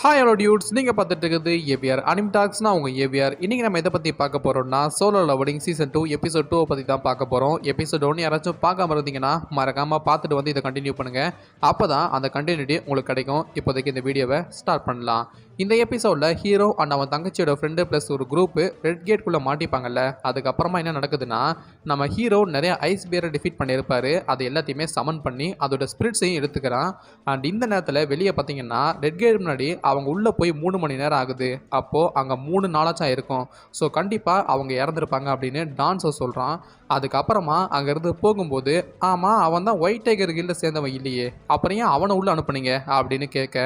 Hi hello dudes, நீங்கள் பார்த்துட்டு இருக்குது ஏவிஆர் அனிம் டாக்ஸ்னா உங்க ஏவிஆர். இன்றைக்கி நம்ம எதை பற்றி பார்க்க போகிறோம்னா சோலோ லெவலிங் சீசன் 2 எபிசோட் 2 பற்றி தான் பார்க்க போகிறோம். எபிசோட் 1 யாராச்சும் பார்க்காம இருந்தீங்கன்னா மறக்காமல் பார்த்துட்டு வந்து இதை கண்டினியூ பண்ணுங்கள். அப்போ தான் அந்த கண்டினியூட்டி உங்களுக்கு கிடைக்கும். இப்போதைக்கு இந்த வீடியோவை ஸ்டார்ட் பண்ணலாம். இந்த எபிசோடில் ஹீரோ அண்ட் அவன் தங்கச்சியோட ஃப்ரெண்டு ப்ளஸ் ஒரு குரூப்பு ரெட் கேட்குள்ளே மாட்டிப்பாங்கல்ல. அதுக்கப்புறமா என்ன நடக்குதுன்னா, நம்ம ஹீரோ நிறைய ஐஸ் பியரை டிஃபீட் பண்ணியிருப்பார். அது எல்லாத்தையுமே சமன் பண்ணி அதோட ஸ்பிரிட்ஸையும் எடுத்துக்கிறான். அண்ட் இந்த நேரத்தில் வெளியே பார்த்தீங்கன்னா ரெட் கேட் முன்னாடி அவங்க உள்ளே போய் 3 மணி நேரம் ஆகுது. அப்போது அங்கே 3 நாளாச்சும் இருக்கும். ஸோ கண்டிப்பாக அவங்க இறந்துருப்பாங்க அப்படின்னு டான்ஸோ சொல்கிறான். அதுக்கப்புறமா அங்கேருந்து போகும்போது, ஆமாம் அவன் தான் ஒயிட் டைகர் கில்ட சேர்ந்தவன் இல்லையே, அப்புறம் ஏன் அவனை உள்ளே அனுப்புனீங்க அப்படின்னு கேட்க,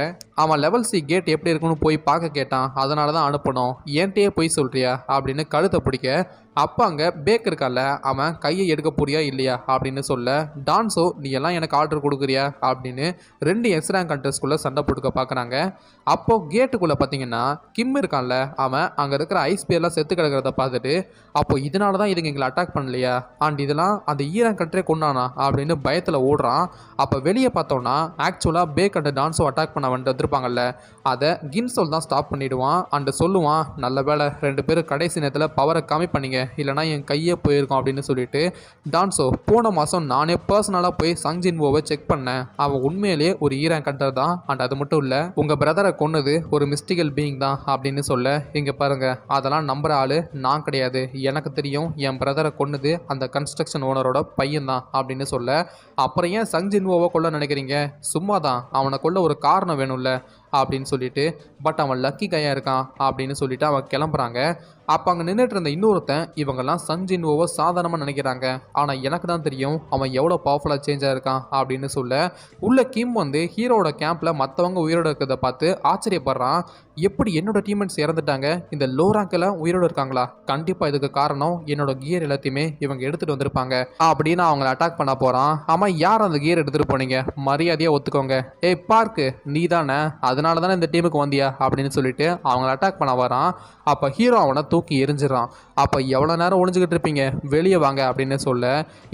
அவன் லெவல் சி கேட் எப்படி இருக்குன்னு போய் பார்க்க கேட்டான், அதனால தான் அனுப்பணும், ஏன்ட்டே போய் சொல்கிறியா அப்படின்னு கழுத்தை பிடிக்க, அப்போ அங்கே பேக் இருக்கால, அவன் கையை எடுக்க போறியா இல்லையா அப்படின்னு சொல்ல, டான்ஸோ நீ எல்லாம் எனக்கு ஆர்டர் கொடுக்குறியா அப்படின்னு 2 எக்ஸ்ரேங்க் கண்டஸ்ட்குள்ளே சண்டை போட்டுக்க பார்க்குறாங்க. அப்போது கேட்டுக்குள்ளே பார்த்தீங்கன்னா கிம் இருக்கான்ல, அவன் அங்கே இருக்கிற ஐஸ் பியர்லாம் செத்து கிடக்கிறத பார்த்துட்டு, அப்போ இதனால தான் இதுங்க எங்களை அட்டாக் பண்ணலையா, அண்ட் இதெல்லாம் அந்த ஈரான் கண்ட்ரே கொண்டானா அப்படின்னு பயத்தில் ஓடுறான். அப்போ வெளியே பார்த்தோன்னா ஆக்சுவலாக பேக் அண்ட் டான்ஸோ அட்டாக் பண்ண வந்துருப்பாங்கல்ல, அதை கின்சோல் தான் ஸ்டாப் பண்ணிவிடுவான். அண்டு சொல்லுவான், நல்ல வேலை 2 பேரும் கடைசி நேரத்தில் பவரை கம்மி பண்ணிங்க, இல்லைனா என் கையே போயிருக்கும் அப்படின்னு சொல்லிட்டு, டான்ஸோ போன மாதம் நானே பர்சனலாக போய் சங்ஜின்வோவை செக் பண்ணேன், அவன் உண்மையிலே ஒரு ஈரான் கண்டர் தான், அண்ட் அது மட்டும் இல்லை உங்கள் பிரதரை கொன்னது ஒரு மிஸ்டிக்கல் பீயிங் தான் அப்படின்னு சொல்ல, இங்கே பாருங்கள் அதெல்லாம் நம்புற ஆள் நான் கிடையாது, எனக்கு தெரியும் என் பிரதரை கொன்னது அந்த கன்ஸ்ட்ரக்ஷன் ஓனரோட பையன் தான் அப்படின்னு சொல்ல, அப்புறம் ஏன் சங்ஜின்வோவை கொல்ல நினைக்கிறீங்க, சும்மா தான் அவனை கொல்ல ஒரு காரணம் வேணும்ல அப்படின்னு சொல்லிட்டு, பட் அவன் லக்கி கையாக இருக்கான் அப்படின்னு சொல்லிட்டு அவன் கிளம்புறாங்க. அப்போ அங்கே நின்றுட்டு இருந்த இன்னொருத்தன், இவங்கெல்லாம் சங்ஜின்வோவை சாதாரணமாக நினைக்கிறாங்க, ஆனால் எனக்கு தான் தெரியும் அவன் எவ்வளோ பவர்ஃபுல்லாக சேஞ்சாக இருக்கான் அப்படின்னு சொல்ல, உள்ள கிம் வந்து ஹீரோட கேம்பில் மற்றவங்க உயிரோடு இருக்கிறத பார்த்து ஆச்சரியப்படுறான். எப்படி என்னோட டீம்மேட்ஸ் இறந்துட்டாங்க, இந்த லோ ரேங்கெல்லாம் உயிரோடு இருக்காங்களா, கண்டிப்பாக இதுக்கு காரணம் என்னோட கியர் எல்லாத்தையுமே இவங்க எடுத்துகிட்டு வந்திருப்பாங்க அப்படின்னு அவங்கள அட்டாக் பண்ண போகிறான். ஆமாம், யார் அந்த கியர் எடுத்துகிட்டு போனீங்க, மரியாதையாக ஒத்துக்கோங்க, ஏய் பார்க்கு நீ தானே, அதனால தானே இந்த டீமுக்கு வந்தியா அப்படின்னு சொல்லிட்டு அவங்கள அட்டாக் பண்ண வரான். அப்போ ஹீரோ அவனை தூக்கி எரிஞ்சிடறான். அப்போ எவ்வளோ நேரம் ஒழிஞ்சிக்கிட்டு இருப்பீங்க, வெளியே வாங்க அப்படின்னு சொல்ல,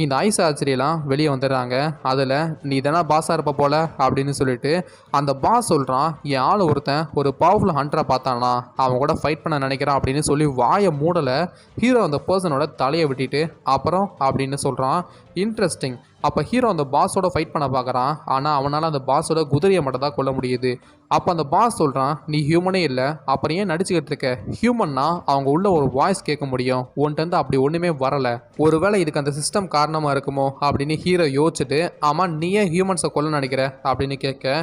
இந்த ஐஸ் ஆச்சரியெல்லாம் வெளியே வந்துடுறாங்க. அதில் நீ தானே பாஸாக இருப்ப போல அப்படின்னு சொல்லிட்டு அந்த பாஸ் சொல்கிறான், என் ஆள் ஒருத்தன் ஒரு பவர்ஃபுல் ஹண்டரை பார்த்தானா, அவன் கூட ஃபைட் பண்ண நினைக்கிறான் அப்படின்னு சொல்லி வாயை மூடலை. ஹீரோ அந்த பர்சனோட தலையை விட்டுட்டு அப்புறம் அப்படின்னு சொல்கிறான். இன்ட்ரெஸ்டிங். அப்போ ஹீரோ அந்த பாஸோட ஃபைட் பண்ண பார்க்குறான், ஆனால் அவனால் அந்த பாஸோட குதிரையை மட்டும் தான் கொல்ல முடியுது. அப்போ அந்த பாஸ் சொல்கிறான், நீ ஹியூமனே இல்லை, அப்புறம் ஏன் நடிச்சுக்கிட்டு இருக்க, ஹியூமன்னா அவங்க உள்ள ஒரு வாய்ஸ் கேட்க முடியும், உன்ட்டு அப்படி ஒன்றுமே வரலை, ஒருவேளை இதுக்கு அந்த சிஸ்டம் காரணமாக இருக்குமோ அப்படின்னு ஹீரோ யோசிச்சுட்டு, ஆமாம் நீ ஏன் ஹியூமன்ஸை கொல்ல நினைக்கிற அப்படின்னு கேட்க,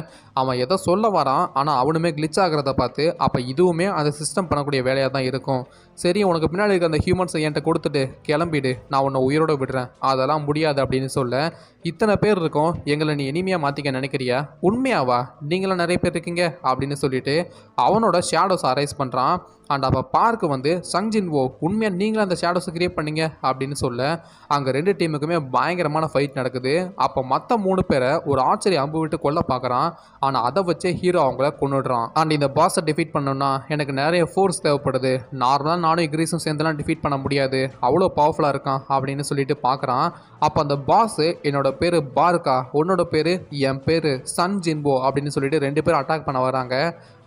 அவன் ஏதோ சொல்ல வரான், ஆனால் அவனுமே கிளிச் ஆகிறத பார்த்து, அப்போ இதுவுமே அந்த சிஸ்டம் பண்ணக்கூடிய வேலையாக தான் இருக்கும், சரி உனக்கு பின்னாடி இருக்க அந்த ஹியூமன்ஸை என்கிட்ட கொடுத்துட்டு கிளம்பிடு, நான் உன்னை உயிரோடு விடுறேன், அதெல்லாம் முடியாது அப்படின்னு சொல்ல, இத்தனை பேர் இருக்கோம், எங்களை நீ இனிமையாக மாற்றிக்க நினைக்கிறியா, உண்மையாவா, நீங்களும் நிறைய பேர் இருக்கீங்க அப்படின்னு சொல்லிட்டு அவனோட ஷேடோஸ் அரைஸ் பண்ணுறான். அண்ட் அப்போ பார்க்கு வந்து சங்ஜின்வோ உண்மையாக நீங்களும் அந்த ஷேடோஸை கிரியேட் பண்ணீங்க அப்படின்னு சொல்ல, அங்கே 2 டீமுக்குமே பயங்கரமான ஃபைட் நடக்குது. அப்போ மற்ற 3 பேரை ஒரு ஆச்சரிய அம்பு விட்டு கொல்ல பார்க்குறான், ஆனால் அதை வச்சே ஹீரோ அவங்கள கொண்டுடுறான். அண்ட் இந்த பாஸை டிஃபீட் பண்ணணும்னா எனக்கு நிறைய ஃபோர்ஸ் தேவைப்படுது, நார்மலாக நானும் இக்ரீஸும் சேர்ந்துலாம் டிஃபீட் பண்ண முடியாது, அவ்வளோ பவர்ஃபுல்லாக இருக்கான் அப்படின்னு சொல்லிட்டு பார்க்குறான். அப்போ அந்த பாஸு, என்னோட பேர் பார்க்கா, உன்னோட பேர், என் பேர் சங்ஜின்வோ அப்படின்னு சொல்லிட்டு 2 பேரும் அட்டாக் பண்ண வராங்க.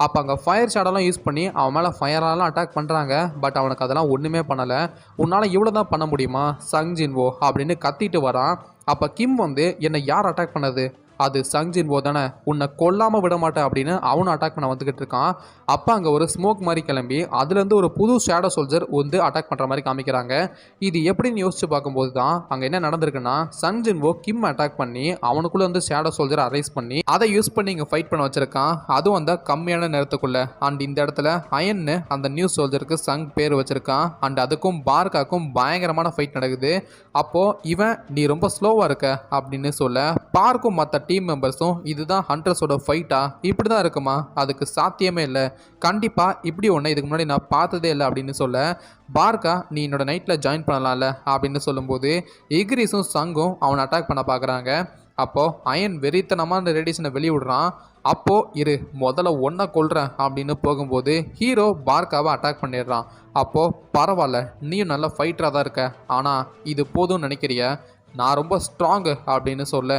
அப்போ அங்கே ஃபயர் ஷேடெல்லாம் யூஸ் பண்ணி அவன் மேலே ஃபயரெல்லாம் அட்டாக் பண்ணுறாங்க. பட் அவனுக்கு அதெல்லாம் ஒன்றுமே பண்ணலை. உன்னால் இவ்வளோ தான் பண்ண முடியுமா சங்ஜின்வோ அப்படின்னு கத்திட்டு வரான். அப்போ கிம் வந்து, என்னை யார் அட்டாக் பண்ணது, அது சங்ஜின்வோ தானே, உன்னை கொல்லாமல் விட மாட்டேன் அப்படின்னு அவனும் அட்டாக் பண்ண வந்துக்கிட்டு இருக்கான். அப்போ அங்கே ஒரு ஸ்மோக் மாதிரி கிளம்பி அதுலேருந்து ஒரு புது ஷேடோ சோல்ஜர் வந்து அட்டாக் பண்ணுற மாதிரி காமிக்கிறாங்க. இது எப்படின்னு யோசிச்சு பார்க்கும்போது தான் அங்கே என்ன நடந்திருக்குன்னா, சங்ஜின்வோ கிம் அட்டாக் பண்ணி அவனுக்குள்ளே வந்து ஷேடோ சோல்ஜர் அரைஸ் பண்ணி அதை யூஸ் பண்ணி இங்கே ஃபைட் பண்ண வச்சிருக்கான், அதுவும் அந்த கம்மியான நேரத்துக்குள்ளே. அண்ட் இந்த இடத்துல அயன்னு அந்த நியூ சோல்ஜருக்கு சங் பேர் வச்சிருக்கான். அண்ட் அதுக்கும் பார்க்காக்கும் பயங்கரமான ஃபைட் நடக்குது. அப்போது இவன், நீ ரொம்ப ஸ்லோவாக இருக்க அப்படின்னு சொல்ல, பார்க்கும் மற்ற டீம் மெம்பர்ஸும், இதுதான் ஹண்டர்ஸோட ஃபைட்டா, இப்படி தான் இருக்குமா, அதுக்கு சாத்தியமே இல்லை, கண்டிப்பாக இப்படி ஒன்று இதுக்கு முன்னாடி நான் பார்த்ததே இல்லை அப்படின்னு சொல்ல, பார்க்கா நீ என்னோட நைட்டில் ஜாயின் பண்ணலாம்ல அப்படின்னு சொல்லும்போது இக்ரீஸும் சங்கும் அவனை அட்டாக் பண்ண பார்க்குறாங்க. அப்போது அயன் வெறித்தனமாக அந்த ரேடியேஷனை வெளியிடுறான். அப்போது இரு முதல்ல ஒன்றை கொல்றேன் அப்படின்னு போகும்போது ஹீரோ பார்க்காவை அட்டாக் பண்ணிடுறான். அப்போது பரவாயில்ல, நீயும் நல்ல ஃபைட்டராக தான் இருக்க, ஆனால் இது போதும்னு நினைக்கிறிய, நான் ரொம்ப ஸ்ட்ராங்கு அப்படின்னு சொல்ல,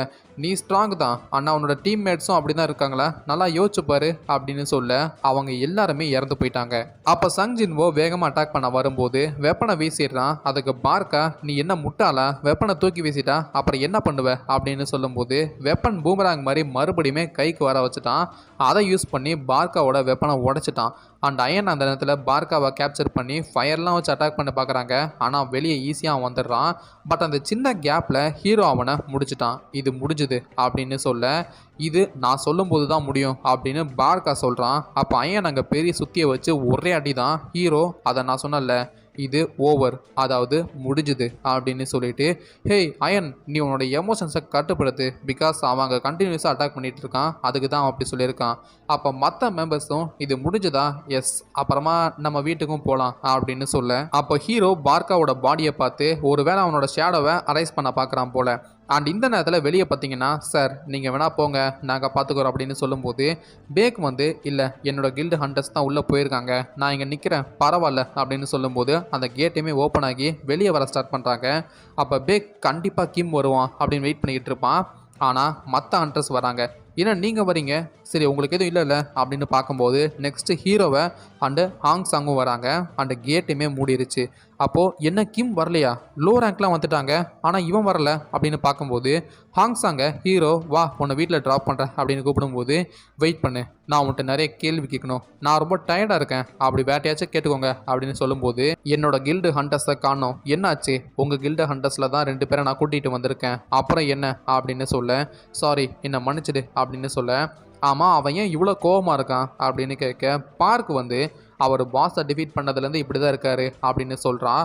நீ ஸ்ட்ராங் தான், ஆனால் உன்னோட டீம்மேட்ஸும் அப்படி தான் இருக்காங்களா, நல்லா யோசிச்சு பாரு அப்படின்னு சொல்ல அவங்க எல்லாருமே இறந்து போயிட்டாங்க. அப்போ சங் ஜின்வோ வேகமாக அட்டாக் பண்ண வரும்போது வெப்பனை வீசிடுறான். அதுக்கு பார்க்கா நீ என்ன முட்டாளா, வெப்பனை தூக்கி வீசிட்டா அப்புறம் என்ன பண்ணுவ அப்படின்னு சொல்லும்போது வெப்பன் பூமராங் மாதிரி மறுபடியுமே கைக்கு வர வச்சுட்டான். அதை யூஸ் பண்ணி பார்க்காவோட வெப்பனை உடைச்சிட்டான். அண்ட் அயன் அந்த நேரத்தில் பார்க்காவை கேப்சர் பண்ணி ஃபயர்லாம் வச்சு அட்டாக் பண்ண பார்க்குறாங்க. ஆனால் வெளியே ஈஸியாக வந்துடுறான். பட் அந்த சின்ன கேப்பில் ஹீரோ அவனை முடிச்சிட்டான். இது முடிஞ்சுது அப்படின்னு சொல்ல இது நான் சொல்லும்போது தான் முடியும் அப்படின்னு பார்க்கா சொல்கிறான். அப்போ அயன் அங்கே பெரிய சுத்தியை வச்சு ஒரே அடி தான். ஹீரோ அதை நான் சொன்னல இது ஓவர், அதாவது முடிஞ்சுது அப்படின்னு சொல்லிட்டு ஹேய் அயன் நீ உன்னோட எமோஷன்ஸை கட்டுப்படுத்து, பிகாஸ் அவன் அங்கே கண்டினியூஸாக அட்டாக் பண்ணிகிட்டு இருக்கான், அதுக்கு தான் அப்படி சொல்லியிருக்கான். அப்போ மற்ற மெம்பர்ஸும் இது முடிஞ்சுதா, எஸ் அப்புறமா நம்ம வீட்டுக்கும் போகலாம் அப்படின்னு சொல்ல அப்போ ஹீரோ பார்க்காவோட பாடியை பார்த்து ஒருவேளை அவனோட ஷேடோவை அரைஸ் பண்ண பார்க்குறான் போல. அண்ட் இந்த நேரத்தில் வெளியே பார்த்தீங்கன்னா சார் நீங்கள் வேணா போங்க நாங்கள் பார்த்துக்குறோம் அப்படின்னு சொல்லும்போது பேக் வந்து இல்லை என்னோட கில்டு ஹண்டர்ஸ் தான் உள்ளே போயிருக்காங்க, நான் இங்கே நிற்கிறேன் பரவாயில்ல அப்படின்னு சொல்லும்போது அந்த கேட்டையுமே ஓப்பன் ஆகி வெளியே வர ஸ்டார்ட் பண்ணுறாங்க. அப்போ பேக் கண்டிப்பாக கிம் வருவான் அப்படின்னு வெயிட் பண்ணிக்கிட்டு இருப்பான். ஆனால் மற்ற ஹண்டர்ஸ் வராங்க. ஏன்னா நீங்கள் வரீங்க சரி உங்களுக்கு எதுவும் இல்லைல்ல அப்படின்னு பார்க்கும்போது நெக்ஸ்ட்டு ஹீரோவை அண்டு ஹாங் சாங்கும் வராங்க. அண்டு கேட்டுமே மூடிருச்சு. அப்போது என்ன கிம் வரலையா, லோ ரேங்க்லாம் வந்துட்டாங்க ஆனால் இவன் வரல அப்படின்னு பார்க்கும்போது ஹாங் சாங்கை ஹீரோ வா உன்னை வீட்டில் ட்ராப் பண்ணுறேன் அப்படின்னு கூப்பிடும்போது வெயிட் பண்ணு நான் உன்கிட்ட நிறைய கேள்வி கேட்கணும், நான் ரொம்ப டயர்டாக இருக்கேன், அப்படி வேட்டையாச்சும் கேட்டுக்கோங்க அப்படின்னு சொல்லும்போது என்னோட கில்டு ஹண்டர்ஸை காணோம், என்னாச்சு, உங்கள் கில்டு ஹண்டர்ஸில் தான் 2 பேரை நான் கூட்டிகிட்டு வந்திருக்கேன், அப்புறம் என்ன அப்படின்னு சொல்ல சாரி என்னை மன்னிச்சிடு அப்படின்னு சொல்ல ஆமாம் அவன் ஏன் இவ்வளோ கோவமாக இருக்கான் அப்படின்னு கேட்க பார்க் வந்து அவர் பாஸை டிஃபீட் பண்ணதுலேருந்து இப்படி தான் இருக்காரு அப்படின்னு சொல்கிறான்.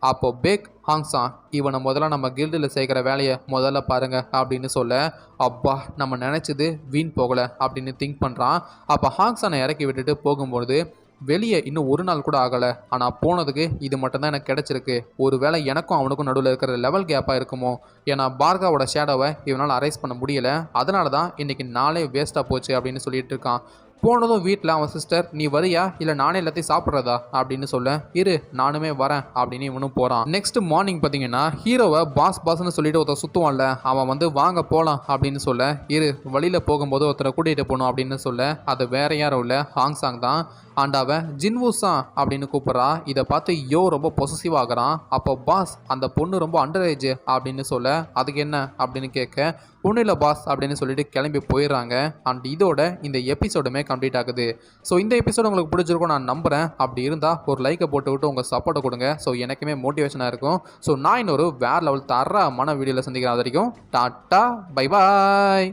அப்போது பேக் ஹாங்ஸான் இவனை முதல்ல நம்ம கில்டில் சேர்க்குற வேலையை முதல்ல பாருங்க அப்படின்னு சொல்ல அப்பா நம்ம நினச்சது வீண் போகலை அப்படின்னு திங்க் பண்ணுறான். அப்போ ஹாங்ஸானை இறக்கி விட்டுட்டு போகும்போது வெளியே இன்னும் ஒரு நாள் கூட ஆகலை, ஆனால் போனதுக்கு இது மட்டும்தான் எனக்கு கிடச்சிருக்கு, ஒருவேளை எனக்கும் அவனுக்கும் நடுவில் இருக்கிற லெவல் கேப்பாக இருக்குமோ, ஏன்னா பார்காவோட ஷேடோவை இவனால் அரைஸ் பண்ண முடியலை, அதனால தான் இன்றைக்கி நாளே வேஸ்ட்டாக போச்சு அப்படின்னு சொல்லிட்டு இருக்கான். போனதும் வீட்டில் அவன் சிஸ்டர் நீ வரியா இல்லை நானே எல்லாத்தையும் சாப்பிட்றதா அப்படின்னு சொல்ல இரு நானுமே வரேன் அப்படின்னு இவனும் போகிறான். நெக்ஸ்ட் மார்னிங் பார்த்தீங்கன்னா ஹீரோவை பாஸ்ன்னு சொல்லிட்டு ஒருத்தர் சுற்றுவான்ல அவன் வந்து வாங்க போகலாம் அப்படின்னு சொல்ல இரு வழியில் போகும்போது ஒருத்தரை கூட்டிகிட்டு போகணும் அப்படின்னு சொல்ல அது வேற யாரும் இல்லை ஹாங்சாங் தான். அண்ட் அவன் ஜின்வூசான் அப்படின்னு கூப்பிட்றா. இதை பார்த்து ரொம்ப பொசசிவ் ஆகிறான். அப்போ பாஸ் அந்த பொண்ணு ரொம்ப அண்டர் ஏஜ் அப்படின்னு சொல்ல அதுக்கு என்ன அப்படின்னு கேட்க ஒன்றும் இல்லை பாஸ் அப்படின்னு சொல்லிட்டு கிளம்பி போயிடுறாங்க. அண்ட் இதோட இந்த எபிசோடுமே கம்ப்ளீட் ஆகுது. ஸோ இந்த எபிசோடு உங்களுக்கு பிடிச்சிருக்கும் நான் நம்புகிறேன். அப்படி இருந்தால் ஒரு லைக்கை போட்டு விட்டு உங்கள் சப்போர்ட்டை கொடுங்க. ஸோ எனக்குமே மோட்டிவேஷனாக இருக்கும். ஸோ நான் இன்னொரு வேறு லெவல் தரமான வீடியோவில் சந்திக்கிறேன். அது வரைக்கும் டாட்டா பை பாய்.